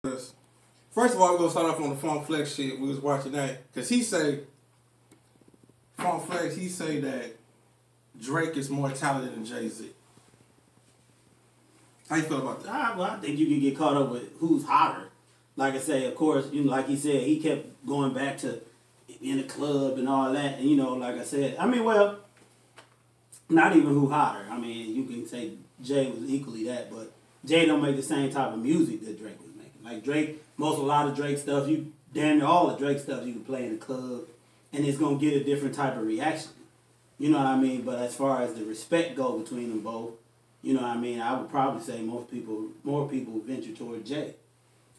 First of all, we're gonna start off on the Funk Flex shit. We was watching that because he say Funk Flex. He say that Drake is more talented than Jay-Z. How you feel about that? Well, I think you can get caught up with who's hotter. Like I say, of course, like he said, he kept going back to in the club and all that. And like I said, well, not even who hotter. You can say Jay was equally that, but Jay don't make the same type of music that Drake was making. Like Drake, a lot of Drake stuff, damn near all the Drake stuff you can play in the club, and it's gonna get a different type of reaction. You know what I mean? But as far as the respect go between them both, I would probably say more people venture toward Jay.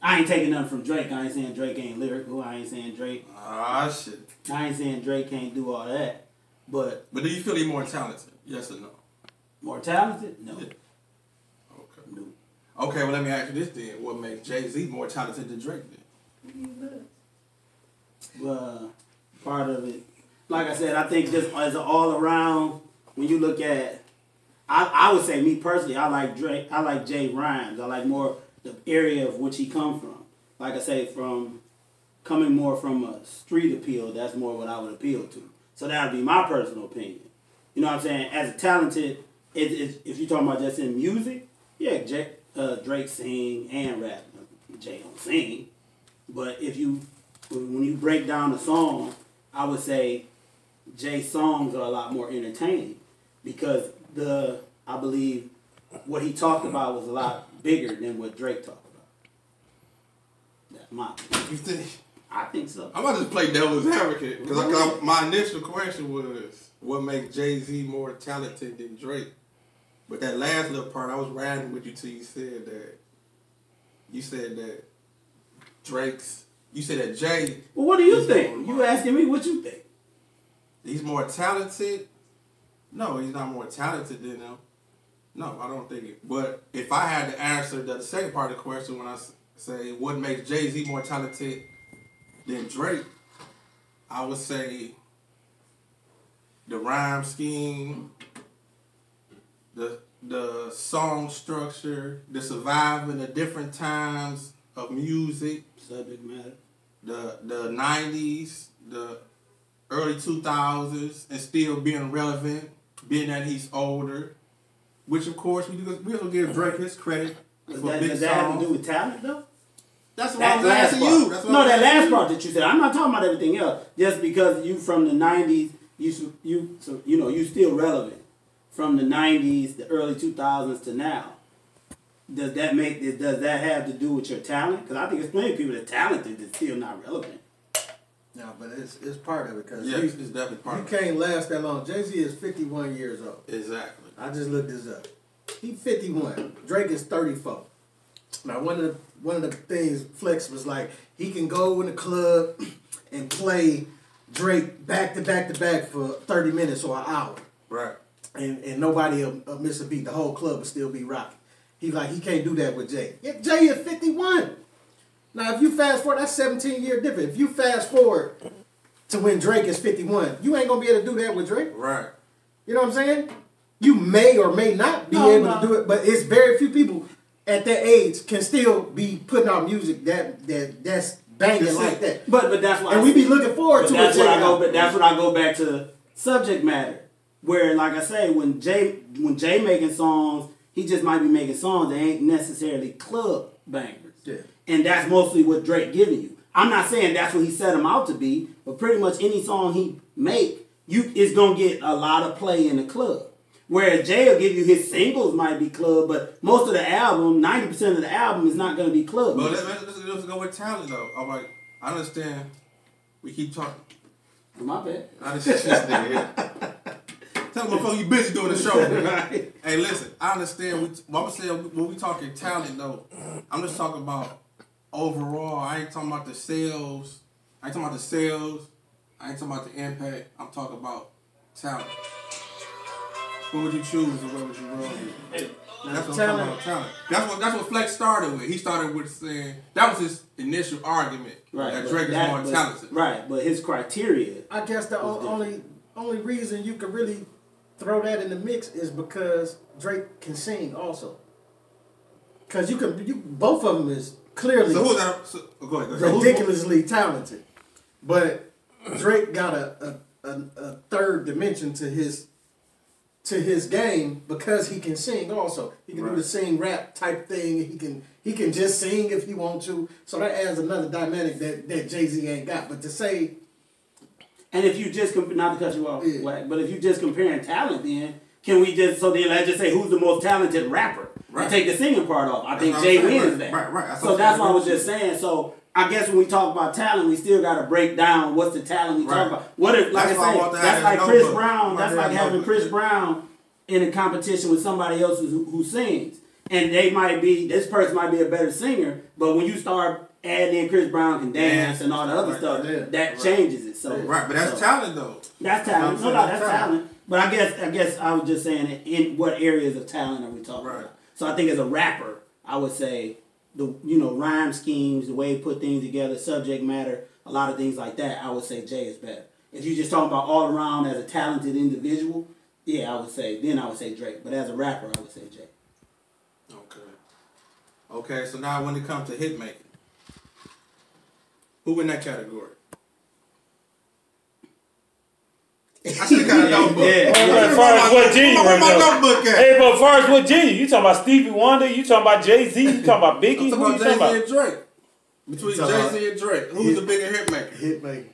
I ain't taking nothing from Drake. I ain't saying Drake ain't lyrical. I ain't saying Drake. Shit. I ain't saying Drake can't do all that. But do you feel he more talented? Yes or no? More talented? No. Yeah. Okay. No. Okay, well let me ask you this then. What makes Jay-Z more talented than Drake then? Part of it, like I said, I think just as an all around, when you look at, I would say me personally, I like Drake. I like Jay rhymes. I like more the area of which he come from. Like I say, coming more from a street appeal, that's more what I would appeal to. So that would be my personal opinion. You know what I'm saying? As a talented, if you're talking about just in music, yeah, Drake sing and rap. Jay don't sing. But when you break down the song, I would say Jay's songs are a lot more entertaining because I believe what he talked about was a lot bigger than what Drake talked about. That's my opinion. You think? I think so. I'm about to just play devil's advocate because my initial question was, what makes Jay-Z more talented than Drake? But that last little part, I was riding with you till you said that. You said that You said that Jay. Well, what do you think? You asking me what you think? He's more talented? No, he's not more talented than him. No, I don't think it. But if I had to answer the second part of the question when I say what makes Jay-Z more talented than Drake, I would say the rhyme scheme, the song structure, the surviving the different times of music, subject matter, the 90s, the early 2000s, and still being relevant, being that he's older, which of course we also give Drake his credit for big songs. Does that have to do with talent though? That's what I'm asking you. That last part that you said. I'm not talking about everything else. Just because you from the 90s, you still relevant from the 90s, the early 2000s to now. Does that have to do with your talent? Because I think there's plenty of people that are talented that's still not relevant. No, but it's part of it. Cause it's definitely part of it. You can't last that long. Jay-Z is 51 years old. Exactly. I just looked this up. He's 51. Drake is 34. Now, one of the things Flex was like, he can go in the club and play Drake back to back to back for 30 minutes or an hour. Right. And nobody will miss a beat. The whole club will still be rocking. He's like, he can't do that with Jay. Yeah, Jay is 51. Now, if you fast forward, that's 17-year difference. If you fast forward to when Drake is 51, you ain't going to be able to do that with Drake. Right. You know what I'm saying? You may or may not be able to do it, but it's very few people at that age can still be putting out music that's banging like that. But that's why. And we be looking forward to it. That's when I go back to subject matter, where like I say, when Jay making songs, he just might be making songs that ain't necessarily club bangers. Yeah. And that's mostly what Drake giving you. I'm not saying that's what he set him out to be, but pretty much any song he make, is gonna get a lot of play in the club. Whereas Jay will give you his singles might be club, but most of the album, 90% of the album is not going to be club. But let's go with talent though. All right, I understand. We keep talking. My bad. I just this nigga here. Tell me, motherfucker, you busy doing the show. Right? Hey, listen, I understand. I'm saying when we talking talent though, I'm just talking about overall. I ain't talking about the sales. I ain't talking about the impact. I'm talking about talent. What would you choose and what would you roll with? That's what I'm talking about, talent. That's what Flex started with. He started with saying, that was his initial argument, that Drake is more talented. Right, but his criteria. I guess the only reason you could really throw that in the mix is because Drake can sing also. Because both of them is clearly So who's that? So, go ahead. So ridiculously talented, but Drake got a third dimension to his game because he can sing also. He can do the sing rap type thing. He can just sing if he want to. So that adds another dynamic that Jay-Z ain't got. But to say, and if you just not to cut you off, Yeah. but if you just comparing talent, then can we just let's just say who's the most talented rapper and take the singing part off? I think what Jay I'm saying. wins that. Right. So that's what I was just saying. So I guess when we talk about talent, we still got to break down what's the talent we talk about. What if, like That's why I want I to say, have that's like that Chris notebook. Brown. That's like having notebook. Chris Brown in a competition with somebody else who sings, and this person might be a better singer, but when you start adding in Chris Brown can dance and all the other stuff, that changes it. So but that's talent though. That's talent. No, that's talent. But I guess I was just saying in what areas of talent are we talking about? So I think as a rapper, I would say the rhyme schemes, the way he put things together, subject matter, a lot of things like that. I would say Jay is better. If you're just talking about all around as a talented individual, I would say Drake. But as a rapper, I would say Jay. Okay. So now when it comes to hit making, who in that category? I should have got a notebook. As far as what genie right my now? notebook at? Hey, but as far as what genie? You talking about Stevie Wonder? You talking about Jay-Z? You talking about Biggie? I'm Who talking you about talking Jay-Z about? and Drake. Between Jay-Z and Drake, who's the bigger hit maker? hit making.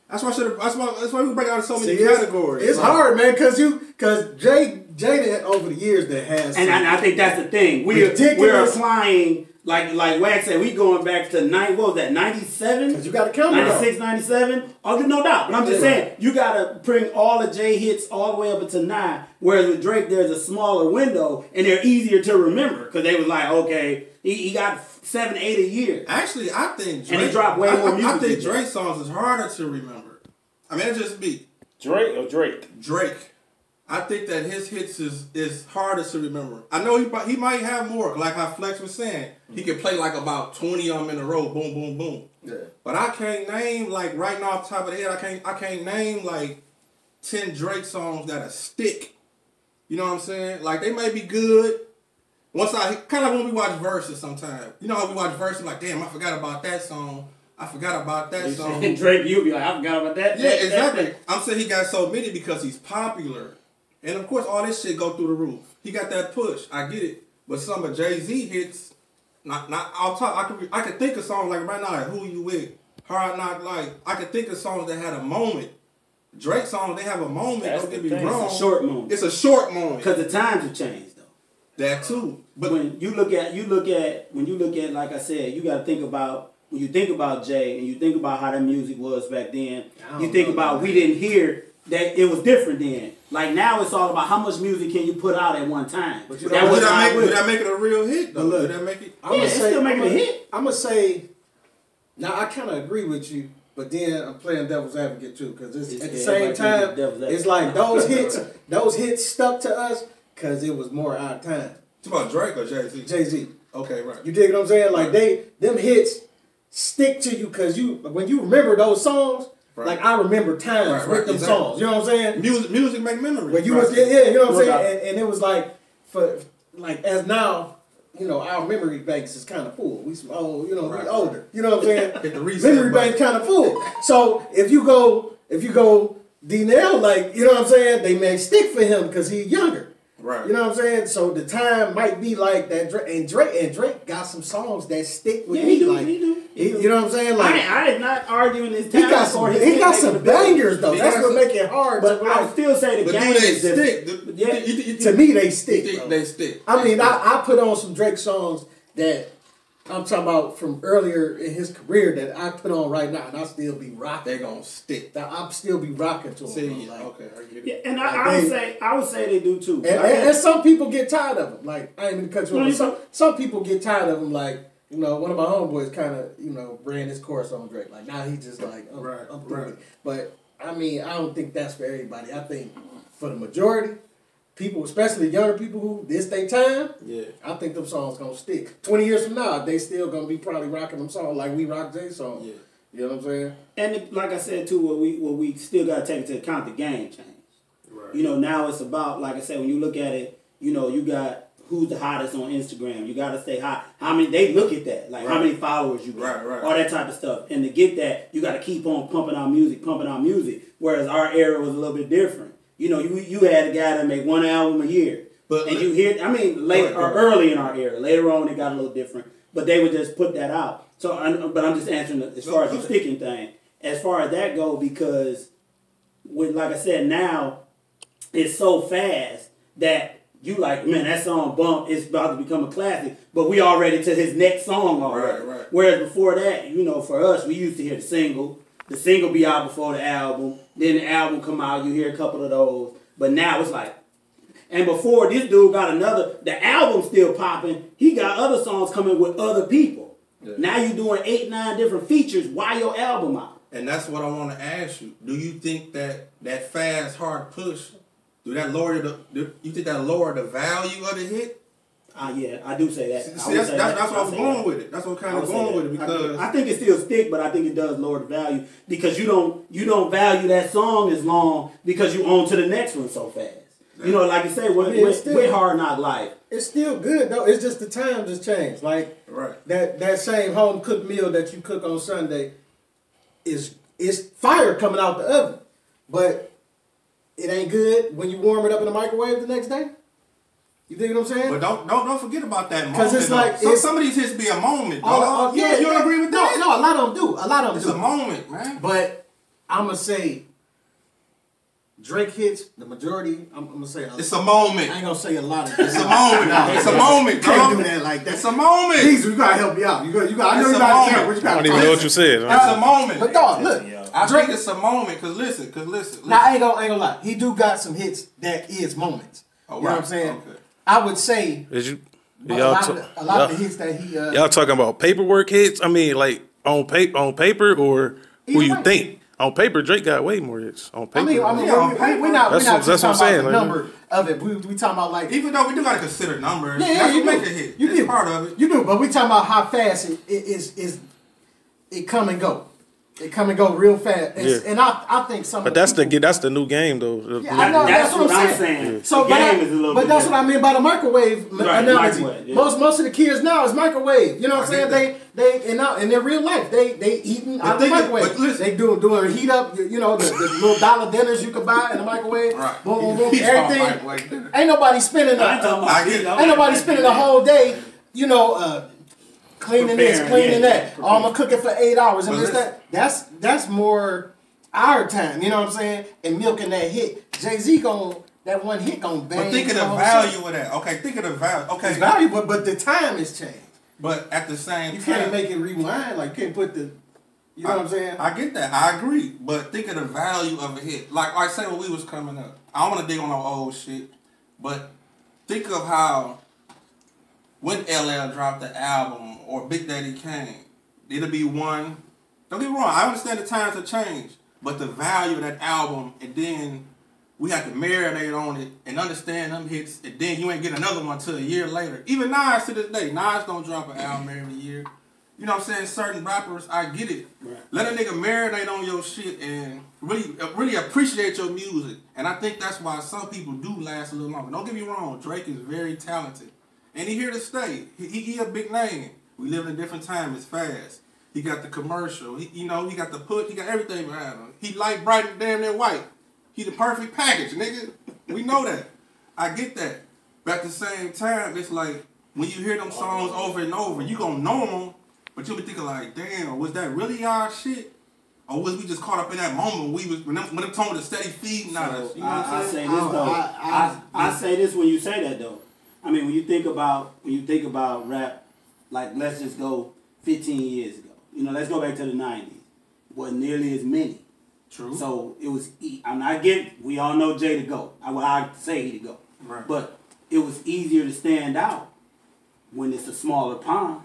That's why we break out in so many See, categories. It's hard, man, because Jay that over the years that has And I think that's the thing. We're applying, like Wax said, we going back to 97? Because you got to count it 96, 97? Oh, no doubt. But I'm just saying, you got to bring all the J hits all the way up until 9. Whereas with Drake, there's a smaller window, and they're easier to remember. Because they was like, okay, he got 7, 8 a year. Actually, I think Drake... And he dropped way more music. I think Drake songs is harder to remember. I mean, it's just me. Drake or Drake? Drake. I think that his hits is harder to remember. I know he might have more, like how Flex was saying. He can play like about 20 of them in a row, boom, boom, boom. Yeah. But I can't name, like right now off the top of the head, I can't name like 10 Drake songs that stick. You know what I'm saying? Like they may be good. Once kind of like when we watch verses sometimes. You know how we watch verses like, damn, I forgot about that song. I forgot about that song. And Drake, you'll be like, I forgot about that. Yeah, exactly. I'm saying he got so many because he's popular. And of course, all this shit go through the roof. He got that push. I get it. But some of Jay-Z hits, not I'll talk. I could think of songs like right now, like Who You With, Hard Knock Life. I could think of songs that had a moment. Drake songs, they have a moment. That's Don't get the me thing. wrong. It's a short moment. It's a short moment. Because the times have changed, though. That too. But when you look at, like I said, you got to think about, when you think about Jay and you think about how that music was back then, you think about we didn't hear that it was different then. Like now it's all about how much music can you put out at one time. But did that make it a real hit though? Look, did that make it? It's still making a hit. I'm going to say, now I kind of agree with you, but then I'm playing devil's advocate too, because at the same time, it's like those hits stuck to us because it was more our time. It's about Drake or Jay-Z? Jay-Z. Okay, right. You dig what I'm saying? Like them hits stick to you because when you remember those songs, like I remember times with them songs. You know what I'm saying? Music make memories. When you was you know what I'm saying? And it was like as now, our memory banks is kind of full. We we older. You know what I'm saying? Hit the reset memory bank's kind of full. So if you go D-Nail, like, you know what I'm saying? They may stick for him because he's younger. Right. You know what I'm saying? So the time might be like that. Drake got some songs that stick with me. He do. You know what I'm saying? Like I am not arguing his he talent. got some bangers though. That's what make it hard. But I would still say the game is stick? To me, they stick. They stick. I mean, I put on some Drake songs that I'm talking about from earlier in his career that I put on right now, and I still be rocking. They gonna stick. I'll still be rocking to them. See, like, okay, I get it. Yeah, and I would say they do too. And some people get tired of them. Like, I ain't even cut you off. Some people get tired of them. Like, one of my homeboys kind of, ran his course on Drake. Like, now he just like, I'm through it. But I mean, I don't think that's for everybody. I think for the majority, people, especially younger people who this they time, I think them songs gonna stick. 20 years from now, they still gonna be probably rocking them songs like we rock Jay songs. Yeah. You know what I'm saying? And like I said too, what we still gotta take into account the game change. Right. Now it's about, like I said, when you look at it, you got who's the hottest on Instagram. You gotta stay hot. How many they look at that, like how many followers you got, all that type of stuff. And to get that, you gotta keep on pumping out music. Whereas our era was a little bit different. You know, you had a guy that make one album a year, and you hear. I mean, late or early in our era. Later on, it got a little different, but they would just put that out. So, but I'm just answering as far as the sticking thing. As far as that go, because with like I said, now it's so fast that you like, man, that song bump is about to become a classic, but we already to his next song already. Right. Whereas before that, you know, for us, we used to hear the single be out before the album, then the album come out, you hear a couple of those, but now it's like, and before this dude got the album still popping, he got other songs coming with other people. Yeah. Now you doing 8, 9 different features while your album out. And that's what I want to ask you. Do you think that fast, hard push, you think that lower the value of the hit? Yeah, I do say that. See, that's what I'm going with it. That's what I'm kind of going with it because I think it still stick, but I think it does lower the value because you don't value that song as long because you on to the next one so fast. You know, like you say, with Hard Knock Life. It's still good though. It's just the time just changed. Like that same home cooked meal that you cook on Sunday is fire coming out the oven, but it ain't good when you warm it up in the microwave the next day. You think what I'm saying? But don't forget about that moment. Because it's like some of these hits be a moment. Dog. You don't agree with that? No, a lot of them do. It's a moment, man. But I'm gonna say Drake hits the majority. I'm gonna say it's a moment. I ain't gonna say a lot of it's a moment. It's a moment. Can't do that like that. It's a moment. These you gotta help me out. I know you gotta care, but you gotta. I don't even know what you said. It's a moment. But dog, look. I think it's a moment. Cause listen. Now I ain't gonna lie. He do got some hits that is moments. You know what I'm saying? Okay. I would say a lot of the hits that he y'all talking about paperwork hits? I mean, like on paper or who you think? On paper, Drake got way more hits. On paper, we're not that's what I'm saying. About the number of it. We talking about like even though we do gotta consider numbers. Yeah, you make a hit. It's part of it. You do, but we talking about how fast it come and go. It come and go real fast, and I think some. But that's the new game though. Yeah, I know, that's what I'm saying. So, but that's what I mean by the microwave analogy. Microwave, yeah. Most of the kids now is microwave. You know what I'm saying? They in their real life they eating out of the microwave. They doing heat up. You know the little dollar dinners you could buy in the microwave. Right. Boom, everything. Ain't nobody spending. Ain't nobody spending a whole day. You know. Cleaning this, cleaning that. Oh, I'm gonna cook it for 8 hours and that's more our time. You know what I'm saying? And milking that hit. Jay-Z that one hit gonna bang. But think of the value of that. Okay, think of the value. Okay, it's valuable, but the time has changed. But at the same time, you can't make it rewind. Like you can't put the. You know what I'm saying? I get that. I agree. But think of the value of a hit. Like I say when we was coming up. I don't want to dig on no old shit, but think of how. When LL dropped the album or Big Daddy Kane, it'll be one. Don't get me wrong, I understand the times have changed, but the value of that album, and then we have to marinate on it and understand them hits, and then you ain't get another one till a year later. Even Nas to this day, Nas don't drop an album every year. You know what I'm saying? Certain rappers, I get it. Right. Let a nigga marinate on your shit and really appreciate your music. And I think that's why some people do last a little longer. Don't get me wrong, Drake is very talented. And he here to stay. He a big name. We live in a different time. It's fast. He got the commercial. He got the put. He got everything behind him. He light, bright, and damn near white. He the perfect package, nigga. We know that. I get that. But at the same time, it's like when you hear them songs over and over, you gonna know them, but you'll be thinking like, damn, was that really our shit? Or was we just caught up in that moment when them tones are steady feeding at us? You know what I'm saying? I say this when you say that though. I mean, when you think about rap, like let's just go 15 years ago. You know, let's go back to the 90s. Wasn't nearly as many. True. So it was. I get. We all know Jay to go. I say he to go. Right. But it was easier to stand out when it's a smaller pond.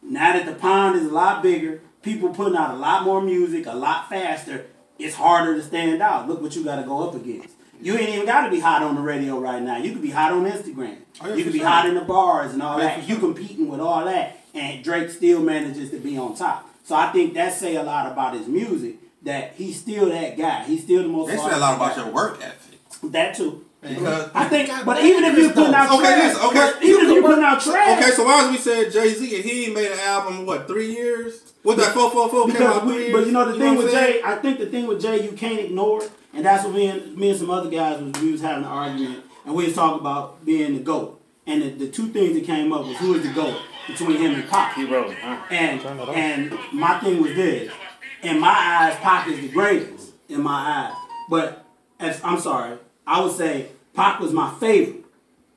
Now that the pond is a lot bigger, people putting out a lot more music, a lot faster. It's harder to stand out. Look what you got to go up against. You ain't even got to be hot on the radio right now. You could be hot on Instagram. You could be hot in the bars and all that. You competing with all that, and Drake still manages to be on top. So I think that say a lot about his music, that he's still that guy. He's still the most. They say a lot about your work ethic. That too. Because I think, but even if you putting out trash, even if you putting out trash. Okay, so why as we said Jay-Z and he ain't made an album in what, 3 years? What that 444 came out 3 years? But you know the thing with Jay, I think the thing with Jay you can't ignore, and that's what me and some other guys we was having an argument, and we was talking about being the GOAT. And the two things that came up was who is the GOAT between him and Pac. He wrote, And my thing was this. In my eyes, Pac is the greatest. In my eyes. But I'm sorry, I would say Pac was my favorite.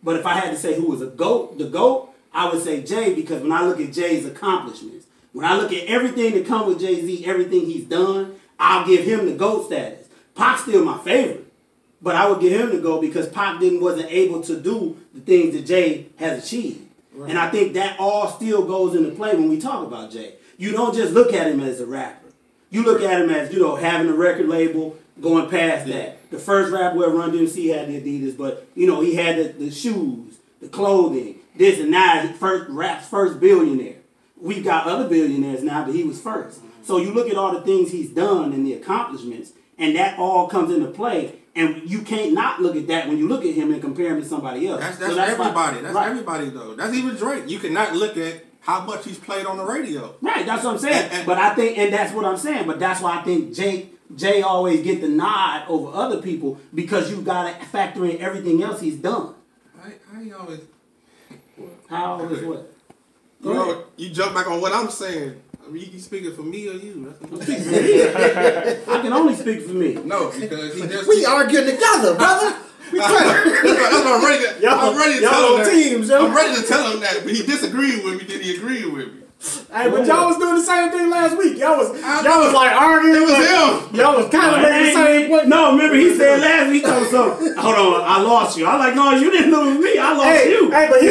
But if I had to say who was the GOAT, I would say Jay, because when I look at Jay's accomplishments, when I look at everything that comes with Jay-Z, everything he's done, I'll give him the GOAT status. Pac's still my favorite. But I would give him the GOAT because Pac wasn't able to do the things that Jay has achieved. Right. And I think that all still goes into play when we talk about Jay. You don't just look at him as a rapper. You look at him as, having a record label, going past that. The first rapper where Run DMC had the Adidas, but, he had the shoes, the clothing, this and that. He rap's first billionaire. We've got other billionaires now, but he was first. So you look at all the things he's done and the accomplishments, and that all comes into play. And you can't not look at that when you look at him and compare him to somebody else. That's everybody. That's everybody, though. That's even Drake. You cannot look at how much he's played on the radio. Right, that's what I'm saying. But I think, and that's what I'm saying, but that's why I think Jay always get the nod over other people, because you got to factor in everything else he's done. How always what? You jump back on what I'm saying. I mean, you speaking for me or you? I can only speak for me. No, because he just... We arguing together, brother. That's what I'm ready to tell him that. Teams, yo. I'm ready to tell him that, but he disagreed with me, then he agreed with me. Hey, but y'all was doing the same thing last week. Y'all was like arguing. It was him. Y'all was kind of making the same point. No, remember he said last week, hold on, I lost you. I like, no, you didn't lose me. I lost you. Hey, but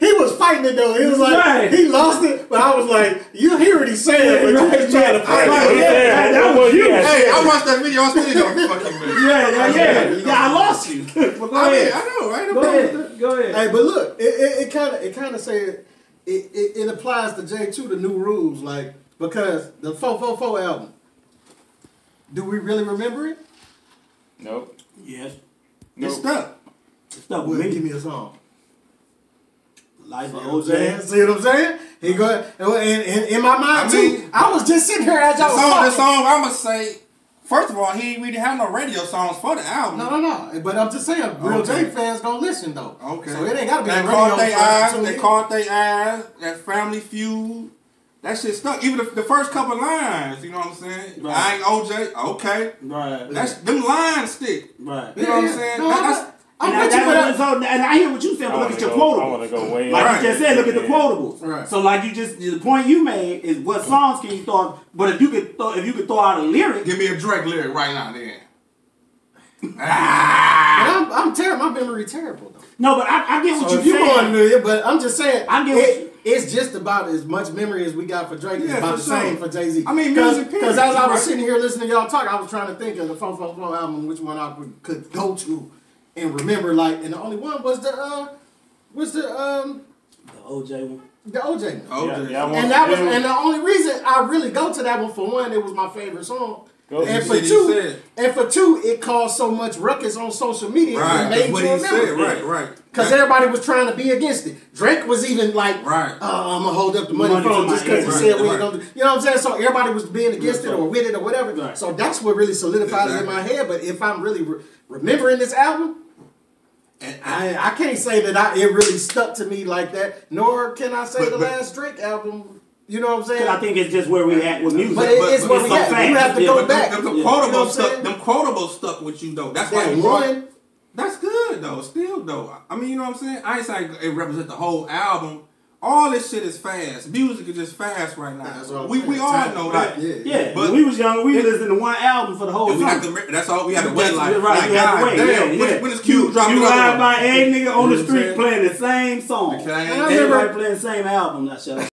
he was fighting it though. He was like, he lost it, but I was like, you hear what he's saying, but you just trying to fight. That was you. Hey, I watched that video. I still don't fucking minute. Yeah, I lost you. But go ahead. I know. Go ahead. Hey, but look, it kind of said. It applies to Jay too, the new rules, like, because the 444 album, do we really remember it? Nope. Yes. It's stuck. It's stuck with me. Give me a song. Life of OJ. See what I'm saying? He go and in my mind too. I was just sitting here as y'all was talking. The song I'ma say. First of all, he really had no radio songs for the album. No. But I'm just saying, real J fans gonna listen though. Okay. So it ain't gotta be that a radio They caught their eyes. That Family Feud. That shit stuck. Even the first couple lines, you know what I'm saying? Right. I ain't OJ. Okay. Right. Them lines stick. Right. You know what I'm saying? And I hear what you said, but look at your quotables. I want to go way like you just said, look at the quotables. Right. So like the point you made is what songs can you throw? But if you could throw out a lyric, give me a Drake lyric right now, then. I'm terrible. My memory terrible though. No, but I get what you're saying. But I'm just saying, it's just about as much memory as we got for Drake. It's about the same for Jay-Z. I mean, music. Because as I was sitting here listening to y'all talk, I was trying to think of the 444 album, which one I could go to and remember. Like, and the only one was the OJ one. The OJ one. OJ. Yeah, and that was, and the only reason I really go to that one, for one, it was my favorite song. And for two, it caused so much ruckus on social media. Right, it made you remember. Right. Because everybody was trying to be against it. Drake was even like, right. I'm going to hold up the money phone just because he said we ain't going to do. You know what I'm saying? So everybody was being against it or with it or whatever. Right. So that's what really solidified it in my head. But if I'm really remembering this album, I can't say that it really stuck to me like that. Nor can I say the last Drake album. You know what I'm saying? I think it's just where we at with music. But it's where we at. You have to go back. Them quotables stuck with you though. That's why one. That's good though. Still though. I mean, you know what I'm saying? I ain't saying it represents the whole album. All this shit is fast. Music is just fast right now. We all know that. Yeah. But when we was young, we listened to one album for the whole song. That's all we had to wait. Like, right, you had to wait. Damn, when is Q dropping? You ride by a nigga on the street playing the same song. Everybody playing the same album. That shit.